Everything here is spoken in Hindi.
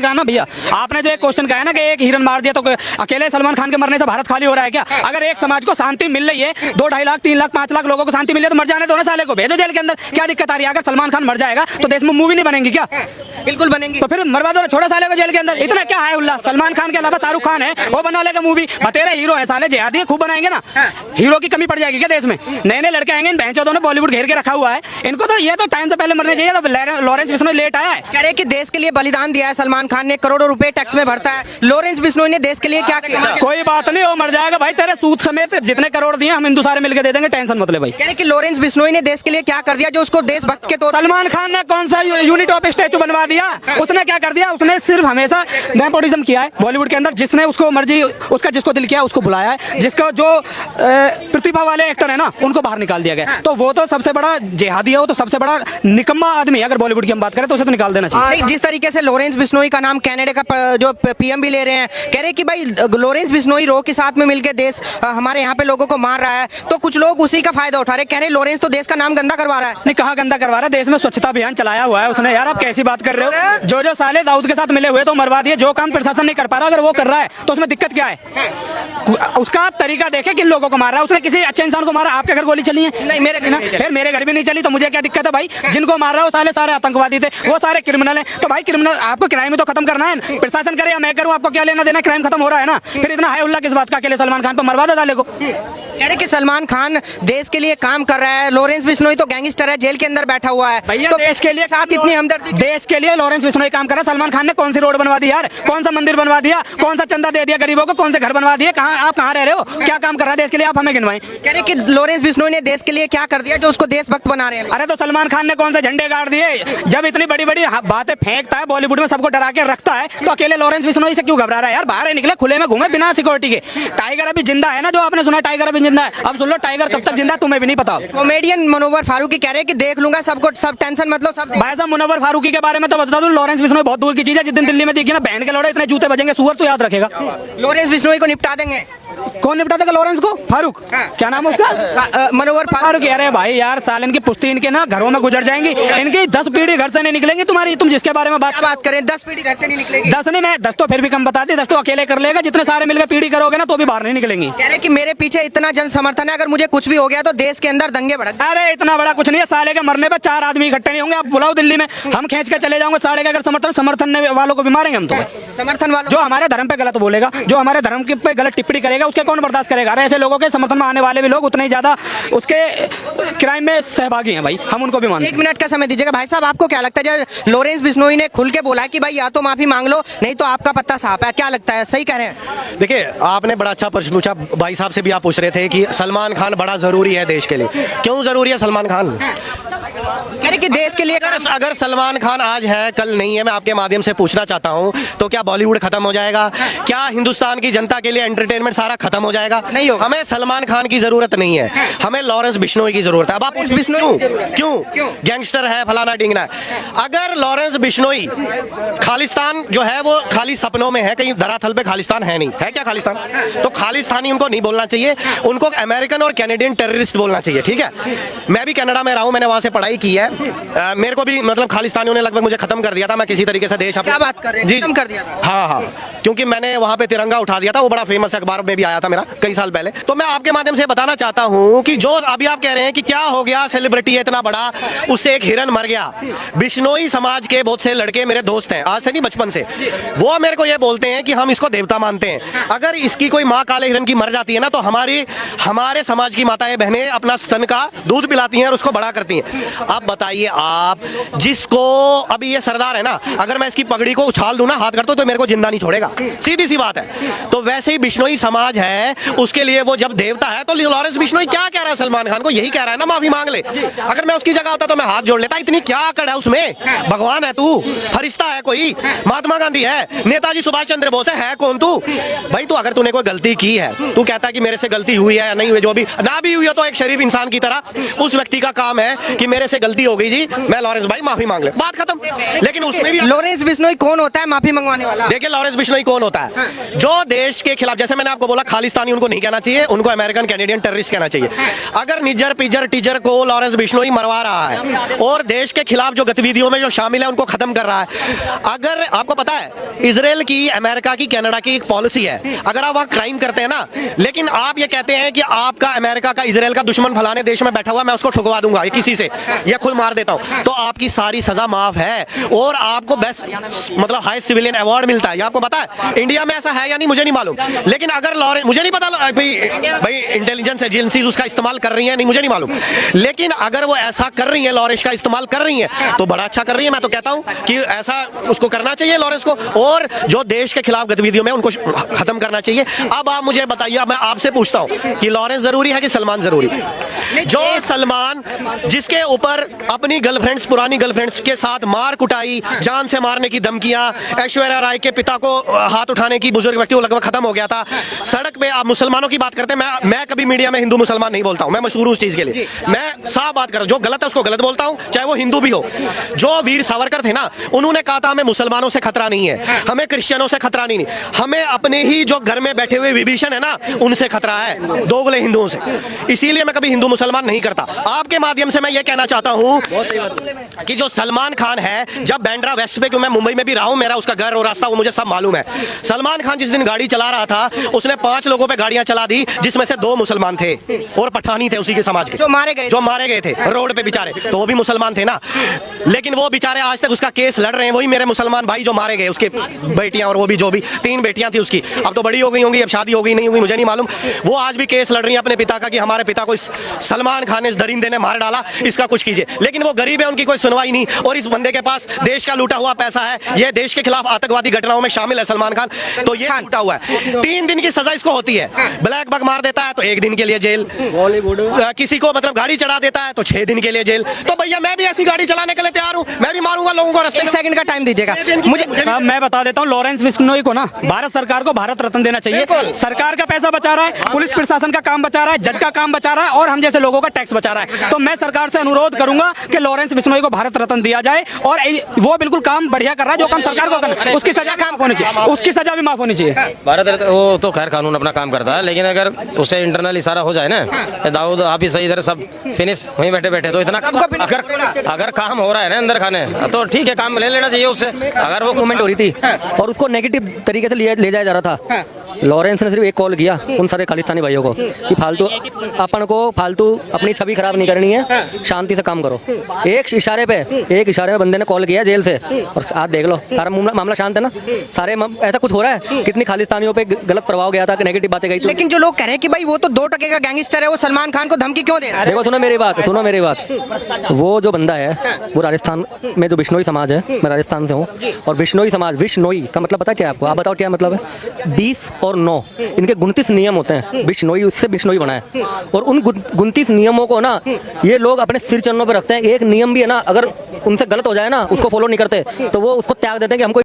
कहा ना भैया, आपने जो एक क्वेश्चन कहा है ना कि एक हिरन मार दिया तो अकेले सलमान खान के मरने से भारत खाली हो रहा है क्या? अगर एक समाज को शांति मिल रही है, 2-2.5 लाख 3 लाख 5 लाख लोगों को शांति मिल रही है, तो मर जाने दो ना, साले को भेजो जेल के अंदर, क्या दिक्कत आ रही है? अगर सलमान खान मर जाएगा तो देश में मूवी नहीं बनेंगी क्या? बिल्कुल बनेंगी। तो फिर मरवा दो ना, छोड़ो साले को जेल के अंदर। इतना क्या है उल्लास? सलमान खान के अलावा शाहरुख खान है, वो बना लेगा मूवी। बतेरे हीरो है साले, जिहादी है, खूब बनाएंगे ना। हीरो की कमी पड़ जाएगी क्या देश में? नए नए लड़के आएंगे, इन भैंचोदों ने बॉलीवुड घेर के रखा हुआ है इनको, तो ये तो टाइम से पहले मरने चाहिए। तो लॉरेंस बिश्नोई लेट आया है। कह रहे कि देश के लिए बलिदान दिया है सलमान खान ने, करोड़ों रुपए टैक्स में भरता है। लॉरेंस बिश्नोई ने देश के लिए क्या किया? कोई बात नहीं, वो मर जाएगा भाई, तेरे सूद समेत जितने करोड़ दिए हम हिंदू सारे मिलकर दे देंगे, टेंशन मत ले भाई। कह रहे कि लॉरेंस बिश्नोई ने देश के लिए क्या कर दिया जो उसको देशभक्त के तौर? सलमान खान ने कौन सा यूनिट ऑफ स्टैचू बनवा दिया? उसने क्या कर दिया? उसने सिर्फ हमेशा नेपोटिज्म किया है बॉलीवुड के अंदर। जिसने उसको मर्जी, उसका जिसको दिल किया उसको बुलाया है, जिसको जो प्रतिभा वाले एक्टर है ना उनको बाहर निकाल दिया गया। तो वो तो सबसे बड़ा जिहादी है, वो तो सबसे बड़ा निकम्मा आदमी है। अगर बॉलीवुड की हम बात करें तो उसे तो निकाल देना चाहिए। जिस तरीके से लॉरेंस बिश्नोई का नाम कनाडा का जो पीएम भी ले रहे हैं, कह रहे कि भाई लॉरेंस बिश्नोई रो के साथ में मिलकर देश हमारे यहाँ पे लोगों को मार रहा है, तो कुछ लोग उसी का फायदा उठा रहे। कह रहे लॉरेंस तो देश का नाम गंदा करवा रहा है। नहीं, कहाँ गंदा करवा रहा है? देश में स्वच्छता अभियान चलाया हुआ है उसने। यार आप कैसी बात कर रहे हो? जो साले दाऊद के साथ मिले हुए तो मरवा दिए। जो काम प्रशासन नहीं कर पा रहा, अगर वो कर रहा है तो उसमें दिक्कत क्या है? उसका आप तरीका देखे किन लोगों को मार रहा है। उसने किसी अच्छे इंसान को मारा? आपके घर गोली चली है? नहीं, मेरे घर नहीं। फिर मेरे घर भी नहीं चली, तो मुझे क्या दिक्कत है भाई? जिनको मार रहा है वो सारे आतंकवादी थे, वो सारे क्रिमिनल है। तो भाई क्रिमिनल, आपको क्राइम तो खत्म करना है, प्रशासन करे या मैं करूँ, आपको क्या लेना देना? क्राइम खत्म हो रहा है ना, फिर इतना है उल्ला किस बात का? अकेले सलमान खान पर मरवा दो साले को। कह रहे कि सलमान खान देश के लिए काम कर रहा है, लॉरेंस बिश्नोई तो गैंगस्टर है, जेल के अंदर बैठा हुआ है। भैया तो देश के लिए साथ इतनी हमदर्दी, देश के लिए लॉरेंस बिश्नोई काम कर रहा है। सलमान खान ने कौन सी रोड बनवा दी यार? कौन सा मंदिर बनवा दिया? कौन सा चंदा दे दिया गरीबों को? कौन से घर बनवा दिए? कहाँ आप कहाँ रह रहे हो? क्या काम कर रहा है देश के लिए? आप हमें गिनवाएं। कह रहे कि लॉरेंस बिश्नोई ने देश के लिए क्या कर दिया जो उसको देशभक्त बना रहे हैं? अरे तो सलमान खान ने कौन से झंडे गाड़ दिए? जब इतनी बड़ी बड़ी बातें फेंकता है, बॉलीवुड में सबको डरा के रखता है, तो अकेले लॉरेंस बिश्नोई से क्यों घबरा रहा है यार? बाहर निकले, खुले में घूमे बिना सिक्योरिटी के। टाइगर अभी जिंदा है ना, जो आपने सुना टाइगर अभी जिंदा है। अब सुन लो, टाइगर कब तक जिंदा तुम्हें भी नहीं पता। कॉमेडियन मुनव्वर फारूकी कह रहे हैं कि देख लूंगा सबको, सब टेंशन मतलब सब। भाई साहब मुनव्वर फारूकी के बारे में तो बता दूं, लॉरेंस बिश्नोई बहुत दूर की चीज है। जिस दिन दिल्ली में देखिए ना, बहन के लौड़े इतने जूते बजेंगे सुअर, तो याद रखेगा। लॉरेंस बिश्नोई को निपटा देंगे। कौन निपटा देगा लॉरेंस को? फारूक। क्या नाम है उसका? मुनव्वर फारूक। अरे भाई यार, साल इनकी पुश्ती इनके ना घरों में गुजर जाएंगी। इनकी 10 पीढ़ी घर से नहीं निकलेंगी तुम्हारी। तुम जिसके बारे में बात करें, 10 पीढ़ी घर से नहीं निकलेगी। 10 नहीं, मैं 10 तो फिर भी कम बताती, 10 तो अकेले कर लेगा। जितने सारे मिलकर पीढ़ी करोगे ना तो भी बाहर नहीं निकलेंगी। कह रहे कि मेरे पीछे इतना जन समर्थन है, अगर मुझे कुछ भी हो गया तो देश के अंदर दंगे भड़क। अरे इतना बड़ा कुछ नहीं है, साले के मरने पर 4 आदमी इकट्ठे नहीं होंगे। आप बुलाओ दिल्ली में, हम खींच के चले जाओगे। साले का अगर समर्थन वालों को भी मारेंगे हम। तो समर्थन वालों, जो हमारे धर्म पे गलत बोलेगा, जो हमारे धर्म के पे गलत टिप्पणी करेगा, उसके कौन बर्दाश्त करेगा? अरे ऐसे लोगों के समर्थन में आने वाले भी लोग उतने ही ज्यादा उसके क्राइम में सहभागी हैं भाई, हम उनको भी मानते हैं। 1 मिनट का समय दीजिएगा भाई साहब। आपको क्या लगता है जब लॉरेंस बिश्नोई ने खुल के बोला कि भाई या तो माफी मांग लो, नहीं तो आपका पत्ता साफ है, क्या लगता है? सही कह रहे हैं? देखिए, आपने बड़ा अच्छा प्रश्न पूछा। भाई साहब से भी आप पूछ रहे थे कि सलमान खान बड़ा जरूरी है देश के लिए। क्यों जरूरी है सलमान खान? कह रहे कि देश के लिए अगर सलमान खान आज है कल नहीं है, मैं आपके माध्यम से पूछना चाहता हूं, तो क्या बॉलीवुड खत्म हो जाएगा? क्या हिंदुस्तान की जनता के लिए एंटरटेनमेंट सारा खत्म हो जाएगा? नहीं होगा। हमें सलमान खान की जरूरत नहीं है, हमें लॉरेंस बिश्नोई की जरूरत है। अब आप क्यों गैंगस्टर है, फलाना डिंगना है। अगर लॉरेंस बिश्नोई, खालिस्तान जो है वो खाली सपनों में है, कहीं धरातल पे खालिस्तान है नहीं है। क्या खालिस्तान? तो खालिस्तानी उनको नहीं बोलना चाहिए, उनको अमेरिकन और कैनेडियन टेररिस्ट बोलना चाहिए। ठीक है, मैं भी कनाडा में रहा हूं, मैंने वहां से पढ़ाई की है। मेरे को भी मतलब खालिस्तानियों ने लगभग मुझे खत्म कर दिया था। मैं किसी तरीके से देश क्या बात कर रहे हैं? जी खत्म कर दिया था? हाँ, क्योंकि मैंने वहां पे तिरंगा उठा दिया था। वो बड़ा फेमस अखबार में भी आया था मेरा कई साल पहले। तो मैं आपके माध्यम से बताना चाहता हूं कि जो अभी आप कह रहे हैं कि क्या हो गया, सेलिब्रिटी है इतना बड़ा, उससे एक हिरन मर गया। बिश्नोई समाज के बहुत से लड़के मेरे दोस्त हैं, आज से नहीं बचपन से, वो मेरे को ये बोलते हैं कि हम इसको देवता मानते हैं। अगर इसकी कोई माँ काले हिरन की मर जाती है ना, तो हमारे समाज की माताएं बहनें अपना स्तन का दूध पिलाती हैं और उसको बड़ा करती हैं। अब बताइए आप, जिसको अभी ये सरदार है ना, अगर मैं इसकी पगड़ी को उछाल दूं ना हाथ करता तो मेरे को जिंदा नहीं छोड़ेगा, सीधी सी बात है। तो वैसे ही बिश्नोई समाज है, उसके लिए वो जब देवता है, तो लॉरेंस बिश्नोई क्या कह रहा है सलमान खान को? यही कह रहा है ना, माफी मांग ले। अगर मैं उसकी जगह होता तो मैं हाथ जोड़ लेता। इतनी क्या अकड़ है उसमें? भगवान है तू? फरिश्ता है कोई? महात्मा गांधी है? नेताजी सुभाष चंद्र बोस है कौन तू? भाई तू अगर तूने कोई गलती की है, तू कहता है कि मेरे से गलती हुई हुई है या नहीं हुई, जो भी ना भी हुई है तो एक शरीफ इंसान की तरह उस व्यक्ति का काम है कि मेरे से गलती हो गई जी, मैं लॉरेंस भाई माफी मांग ले, बात खत्म। लेकिन उसमें भी लॉरेंस बिश्नोई कौन होता है माफी मंगवाने वाला? देखिए लॉरेंस बिश्नोई कौन होता है? जो देश के खिलाफ, जैसे मैंने आपको बोला खालिस्तानी उनको नहीं कहना चाहिए, उनको अमेरिकन कैनेडियन टेररिस्ट कहना चाहिए। अगर निजर पिजर टीजर को लॉरेंस बिश्नोई मरवा रहा है और देश के खिलाफ जो गतिविधियों में जो शामिल है उनको खत्म कर रहा है, अगर आपको पता है इजराइल की, अमेरिका की, कनाडा की एक पॉलिसी है, अगर आप वहां क्राइम करते हैं ना, लेकिन आप ये कहते हैं कि आपका अमेरिका का इजराइल का दुश्मन फलाने देश में बैठा हुआ, मैं उसको ठुकवा दूंगा किसी से या खुद मार देता हूं, तो आपकी सारी सजा माफ है और आपको बेस्ट मतलब हाई सिविलियन अवार्ड मिलता है। ये आपको पता है? इंडिया में ऐसा है या नहीं मुझे नहीं मालूम, लेकिन अगर लॉरेंस, मुझे नहीं पता भाई इंटेलिजेंस एजेंसीज उसका इस्तेमाल कर रही है नहीं मुझे नहीं मालूम, लेकिन अगर वो ऐसा कर रही है, लॉरेंस का इस्तेमाल कर रही है तो बड़ा अच्छा कर रही है। मैं तो कहता हूं कि ऐसा उसको करना चाहिए लॉरेंस को, और जो देश के खिलाफ गतिविधियों में उनको खत्म करना चाहिए। अब आप मुझे बताइए, मैं आपसे पूछता हूं कि लॉरेंस जरूरी है कि सलमान जरूरी? जो सलमान जिसके ऊपर अपनी गर्लफ्रेंड्स, पुरानी गर्लफ्रेंड्स के साथ मार कुटाई, जान से मारने की धमकियां, ऐश्वर्या राय के पिता को हाथ उठाने की, बुजुर्ग व्यक्ति वो लगभग खत्म हो गया था, सड़क पे आप मुसलमानों की बात करते हैं, मैं कभी मीडिया में हिंदू मुसलमान नहीं बोलता हूं, मैं मशहूर हूं उस चीज के लिए, मैं साफ बात कर रहा हूं, जो गलत है उसको गलत बोलता हूं, चाहे वो हिंदू भी हो। जो वीर सावरकर थे ना, उन्होंने कहा था हमें मुसलमानों से खतरा नहीं है, हमें क्रिश्चियनों से खतरा नहीं, हमें अपने ही जो घर में बैठे हुए विभीषण है ना उनसे खतरा है, दोगले हिंदुओं से। इसीलिए मैं कभी हिंदू मुसलमान नहीं करता। आपके माध्यम से मैं ये कहना चाहता हूं कि जो सलमान खान है, जब बैंड्रा वेस्ट पे, क्यों मैं मुंबई में भी रहा हूं, मेरा उसका घर और रास्ता वो मुझे सब मालूम है। सलमान खान जिस दिन गाड़ी चला रहा था उसने 5 लोगों पे गाड़ियां चला दी, जिसमें से 2 मुसलमान थे और पठानी थे उसी के समाज के, जो मारे गए थे रोड पे बेचारे, तो वो भी मुसलमान थे ना। लेकिन वो बेचारे आज तक उसका केस लड़ रहे हैं, वही मेरे मुसलमान भाई जो मारे गए, उसके बेटियां, और वो भी जो भी 3 बेटियां थी उसकी, अब तो बड़ी हो गई होंगी, अब शादी हो गई नहीं हुई मुझे नहीं मालूम, वो आज भी केस लड़ रही है अपने पिता का कि हमारे पिता को इस सलमान खान ने, इस दरिंदे ने मार डाला, इसका कुछ कीजिए। लेकिन वो गरीब है, उनकी कोई सुनवाई नहीं, और इस बंदे के पास देश का लूटा हुआ पैसा है, ये देश के खिलाफ आतंकवादी घटनाओं में शामिल है सलमान खान, तो ये लूटा हुआ है। 3 दिन की सजा इसको होती है। ब्लैक बग मार देता है तो 1 दिन के लिए जेल, किसी को मतलब गाड़ी चढ़ा देता है तो 6 दिन के लिए जेल। तो भैया मैं भी ऐसी गाड़ी चलाने के लिए तैयार हूं, मैं भी मारूंगा लोगों को। 1 सेकंड का टाइम दीजिएगा मुझे। मैं बता देता हूँ, लॉरेंस बिश्नोई को ना भारत सरकार को भारत रत्न देना चाहिए। सरकार का पैसा बचा रहा है, पुलिस प्रशासन का काम बचा रहा है, जज का काम बचा रहा है, और हम जैसे लोगों का टैक्स बचा रहा है। तो मैं सरकार से अनुरोध करूंगा कि लॉरेंस बिश्नोई को भारत रत्न दिया जाए, और वो बिल्कुल काम बढ़िया कर रहा है, जो काम सरकार को करना है उसकी सजा काम होनी चाहिए, उसकी सजा भी माफ होनी चाहिए। भारत रत्न वो तो खैर कानून अपना काम करता है, लेकिन अगर उसे इंटरनल इशारा हो जाए ना, दाऊद आप ही सही, इधर सब फिनिश वहीं बैठे बैठे, तो इतना अगर काम हो रहा है ना अंदर खाने, तो ठीक है काम ले लेना चाहिए उससे। अगर वो मूवमेंट हो रही थी और उसको नेगेटिव तरीके से ले जाया जा रहा था, लॉरेंस ने सिर्फ एक कॉल किया उन सारे खालिस्तानी भाइयों को कि फालतू अपन को फालतू अपनी छवि खराब नहीं करनी है, शांति से काम करो। एक इशारे पे बंदे ने कॉल किया जेल से, और आज देख लो सारा मामला शांत है ना। सारे ऐसा कुछ हो रहा है, कितनी खालिस्तानियों पे गलत प्रभाव गया था, नेगेटिव बातें गई थी। लेकिन जो लोग कह रहे हैं कि भाई वो तो 2 टके का गैंगस्टर है, वो सलमान खान को धमकी क्यों दे रहा है? देखो सुनो मेरी बात, वो जो बंदा है वो राजस्थान में जो बिश्नोई समाज है, मैं राजस्थान से हूँ, और बिश्नोई समाज, विश्नोई का मतलब पता क्या है आपको? आप बताओ क्या मतलब है? 20 और 9 इनके 29 नियम होते हैं। बिश्नोई उससे बिश्नोई बना है, और उन 29 नियमों को ना ये लोग अपने सिर चरणों पे रखते हैं। एक नियम भी है ना, अगर उनसे गलत हो जाए ना, उसको फॉलो नहीं करते, तो वो उसको त्याग देते हैं कि हमको